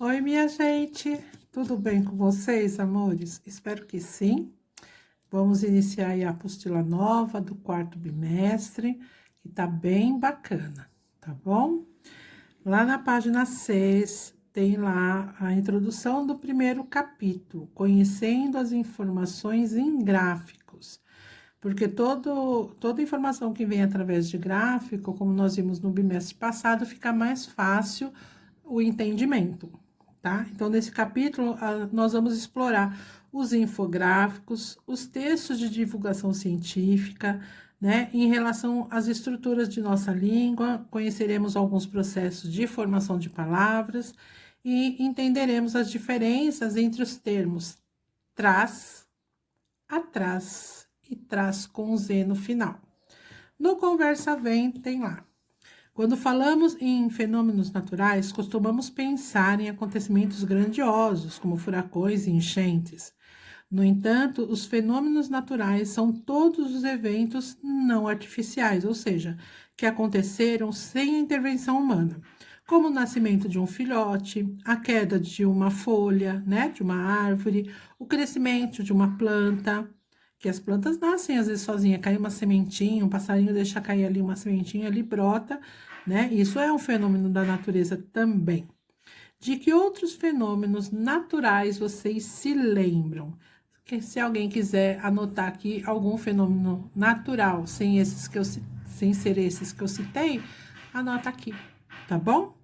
Oi, minha gente, tudo bem com vocês, amores? Espero que sim. Vamos iniciar aí a apostila nova do quarto bimestre, que tá bem bacana, tá bom? Lá na página 6 tem lá a introdução do primeiro capítulo, conhecendo as informações em gráficos. Porque toda informação que vem através de gráfico, como nós vimos no bimestre passado, fica mais fácil o entendimento, tá? Então, nesse capítulo, nós vamos explorar os infográficos, os textos de divulgação científica, né? Em relação às estruturas de nossa língua, conheceremos alguns processos de formação de palavras e entenderemos as diferenças entre os termos trás, atrás e traz com Z no final. No Conversa Vem, tem lá. Quando falamos em fenômenos naturais, costumamos pensar em acontecimentos grandiosos, como furacões e enchentes. No entanto, os fenômenos naturais são todos os eventos não artificiais, ou seja, que aconteceram sem a intervenção humana, como o nascimento de um filhote, a queda de uma folha, né, de uma árvore, o crescimento de uma planta, que as plantas nascem às vezes sozinha, cai uma sementinha, um passarinho deixa cair ali uma sementinha, ali brota, né? Isso é um fenômeno da natureza também. De que outros fenômenos naturais vocês se lembram? Que se alguém quiser anotar aqui algum fenômeno natural, sem ser esses que eu citei, anota aqui, tá bom?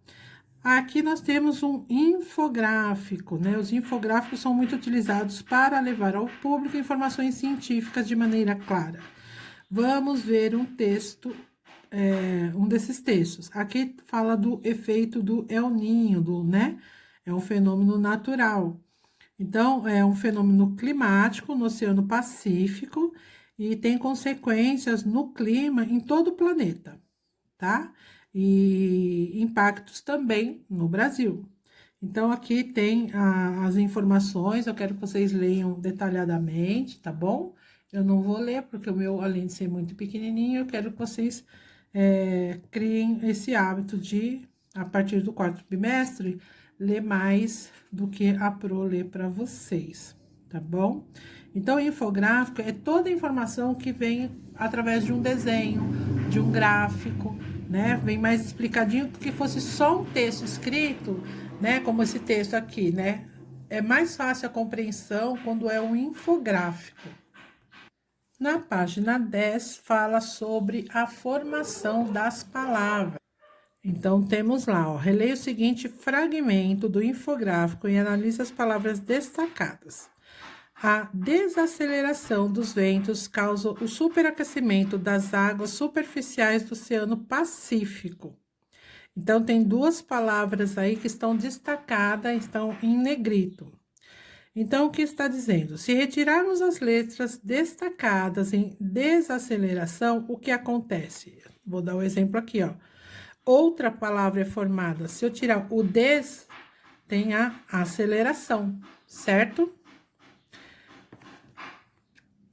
Aqui nós temos um infográfico, né? Os infográficos são muito utilizados para levar ao público informações científicas de maneira clara. Vamos ver um texto, um desses textos. Aqui fala do efeito do El Niño, né? É um fenômeno natural. Então, é um fenômeno climático no Oceano Pacífico e tem consequências no clima em todo o planeta, tá? E impactos também no Brasil. Então, aqui tem as informações, eu quero que vocês leiam detalhadamente, tá bom? Eu não vou ler, porque o meu, além de ser muito pequenininho, eu quero que vocês criem esse hábito de, a partir do quarto bimestre, ler mais do que a Pro lê para vocês, tá bom? Então, o infográfico é toda a informação que vem através de um desenho, de um gráfico, né? Vem mais explicadinho do que fosse só um texto escrito, né? Como esse texto aqui, né? É mais fácil a compreensão quando é um infográfico. Na página 10, fala sobre a formação das palavras. Então, temos lá, ó, releia o seguinte fragmento do infográfico e analisa as palavras destacadas. A desaceleração dos ventos causa o superaquecimento das águas superficiais do Oceano Pacífico. Então, tem duas palavras aí que estão destacadas, estão em negrito. Então, o que está dizendo? Se retirarmos as letras destacadas em desaceleração, o que acontece? Vou dar um exemplo aqui, ó. Outra palavra é formada. Se eu tirar o des, tem a aceleração, certo?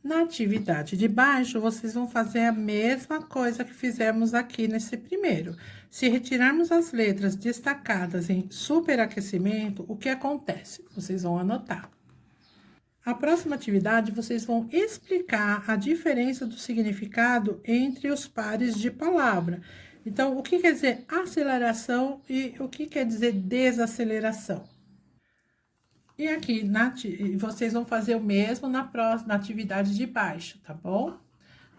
Na atividade de baixo, vocês vão fazer a mesma coisa que fizemos aqui nesse primeiro. Se retirarmos as letras destacadas em superaquecimento, o que acontece? Vocês vão anotar. A próxima atividade, vocês vão explicar a diferença do significado entre os pares de palavra. Então, o que quer dizer aceleração e o que quer dizer desaceleração? E aqui, vocês vão fazer o mesmo na atividade de baixo, tá bom?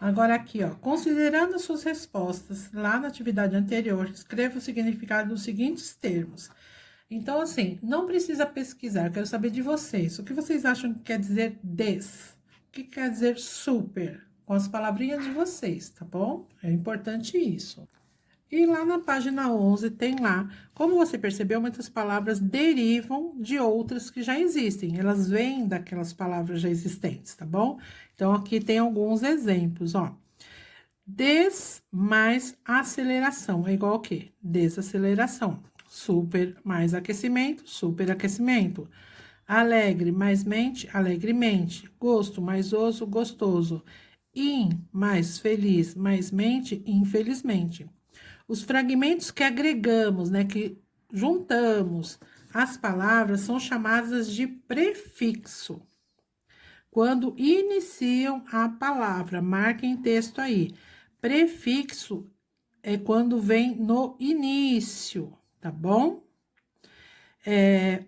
Agora aqui, ó, considerando suas respostas lá na atividade anterior, escreva o significado dos seguintes termos. Então, assim, não precisa pesquisar, eu quero saber de vocês. O que vocês acham que quer dizer des? O que quer dizer super? Com as palavrinhas de vocês, tá bom? É importante isso. E lá na página 11 tem lá, como você percebeu, muitas palavras derivam de outras que já existem. Elas vêm daquelas palavras já existentes, tá bom? Então, aqui tem alguns exemplos, ó. Des mais aceleração é igual ao quê? Desaceleração. Super mais aquecimento, superaquecimento. Alegre mais mente, alegremente. Gosto mais oso, gostoso. Mais feliz mais mente, infelizmente. Os fragmentos que agregamos, né, que juntamos as palavras são chamadas de prefixo. Quando iniciam a palavra, marquem texto aí. Prefixo é quando vem no início, tá bom?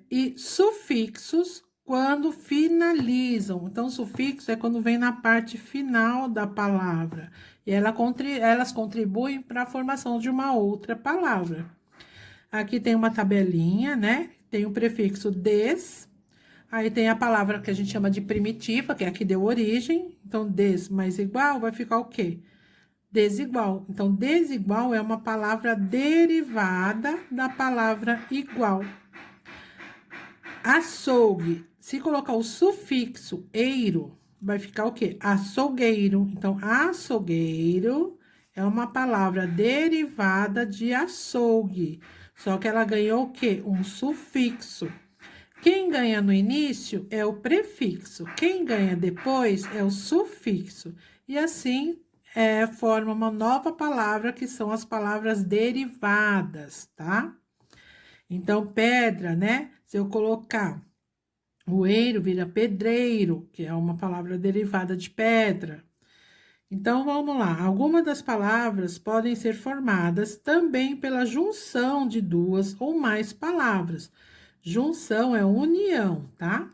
E sufixos quando finalizam. Então, sufixo é quando vem na parte final da palavra. E elas contribuem para a formação de uma outra palavra. Aqui tem uma tabelinha, né? Tem o prefixo des. Aí tem a palavra que a gente chama de primitiva, que é a que deu origem. Então, des mais igual vai ficar o quê? Desigual. Então, desigual é uma palavra derivada da palavra igual. Açougue. Se colocar o sufixo eiro, vai ficar o quê? Açougueiro. Então, açougueiro é uma palavra derivada de açougue. Só que ela ganhou o quê? Um sufixo. Quem ganha no início é o prefixo. Quem ganha depois é o sufixo. E assim forma uma nova palavra, que são as palavras derivadas, tá? Então, pedra, né? Se eu colocar o eiro, vira pedreiro, que é uma palavra derivada de pedra. Então, vamos lá. Algumas das palavras podem ser formadas também pela junção de duas ou mais palavras. Junção é união, tá?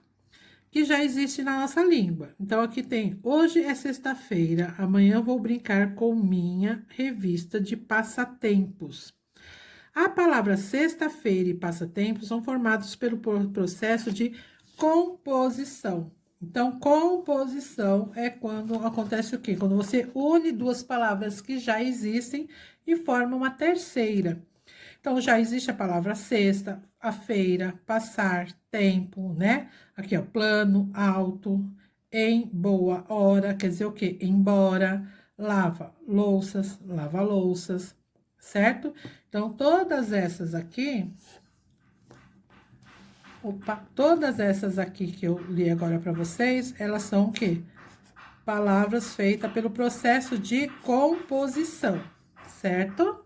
Que já existe na nossa língua. Então, aqui tem: hoje é sexta-feira, amanhã vou brincar com minha revista de passatempos. A palavra sexta-feira e passatempo são formados pelo processo de composição. Então, composição é quando acontece o quê? Quando você une duas palavras que já existem e forma uma terceira. Então, já existe a palavra sexta, a feira, passar, tempo, né? Aqui, ó, plano, alto, em boa hora, quer dizer o quê? Embora, lava louças, certo? Então, todas essas aqui que eu li agora para vocês, elas são o quê? Palavras feitas pelo processo de composição, certo?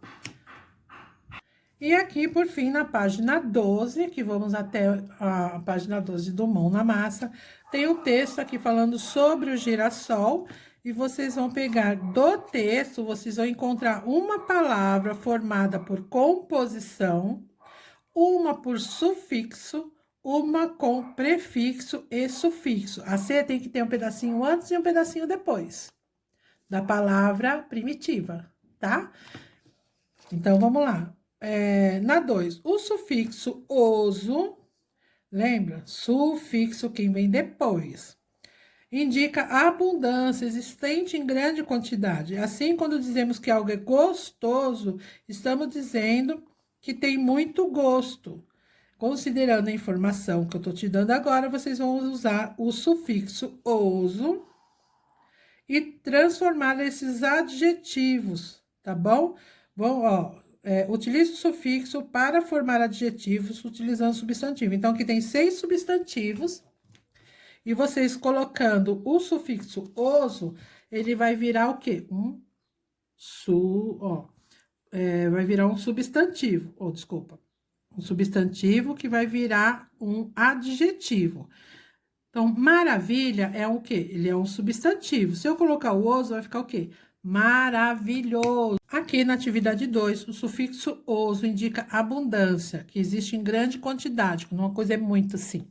E aqui, por fim, na página 12, que vamos até a página 12 do Mão na Massa, tem o texto aqui falando sobre o girassol. E vocês vão pegar do texto, vocês vão encontrar uma palavra formada por composição, uma por sufixo, uma com prefixo e sufixo. A C tem que ter um pedacinho antes e um pedacinho depois da palavra primitiva, tá? Então, vamos lá. Na 2, o sufixo oso, lembra? Sufixo, quem vem depois, indica abundância existente em grande quantidade. Assim, quando dizemos que algo é gostoso, estamos dizendo que tem muito gosto. Considerando a informação que eu tô te dando agora, vocês vão usar o sufixo oso e transformar esses adjetivos, tá bom? Utilize o sufixo para formar adjetivos utilizando substantivo. Então, aqui tem 6 substantivos. E vocês colocando o sufixo oso, ele vai virar o quê? Vai virar um substantivo. Desculpa. Um substantivo que vai virar um adjetivo. Então, maravilha é o quê? Ele é um substantivo. Se eu colocar o oso, vai ficar o quê? Maravilhoso. Aqui na atividade 2, o sufixo oso indica abundância, que existe em grande quantidade, quando uma coisa é muito assim.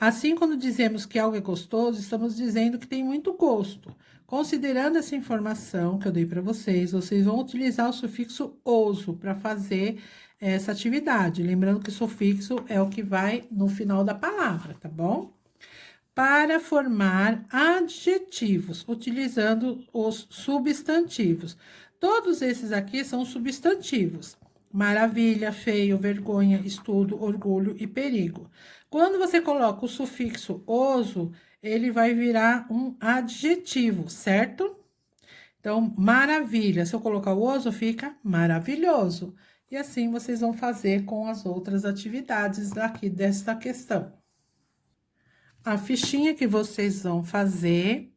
Assim, quando dizemos que algo é gostoso, estamos dizendo que tem muito gosto. Considerando essa informação que eu dei para vocês, vocês vão utilizar o sufixo oso para fazer essa atividade. Lembrando que o sufixo é o que vai no final da palavra, tá bom? Para formar adjetivos, utilizando os substantivos. Todos esses aqui são substantivos. Maravilha, feio, vergonha, estudo, orgulho e perigo. Quando você coloca o sufixo oso, ele vai virar um adjetivo, certo? Então, maravilha. Se eu colocar o oso, fica maravilhoso. E assim vocês vão fazer com as outras atividades aqui desta questão. A fichinha que vocês vão fazer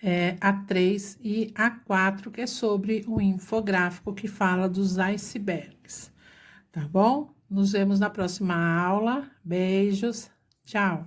é a 3 e a 4, que é sobre o infográfico que fala dos icebergs, tá bom? Nos vemos na próxima aula. Beijos. Tchau.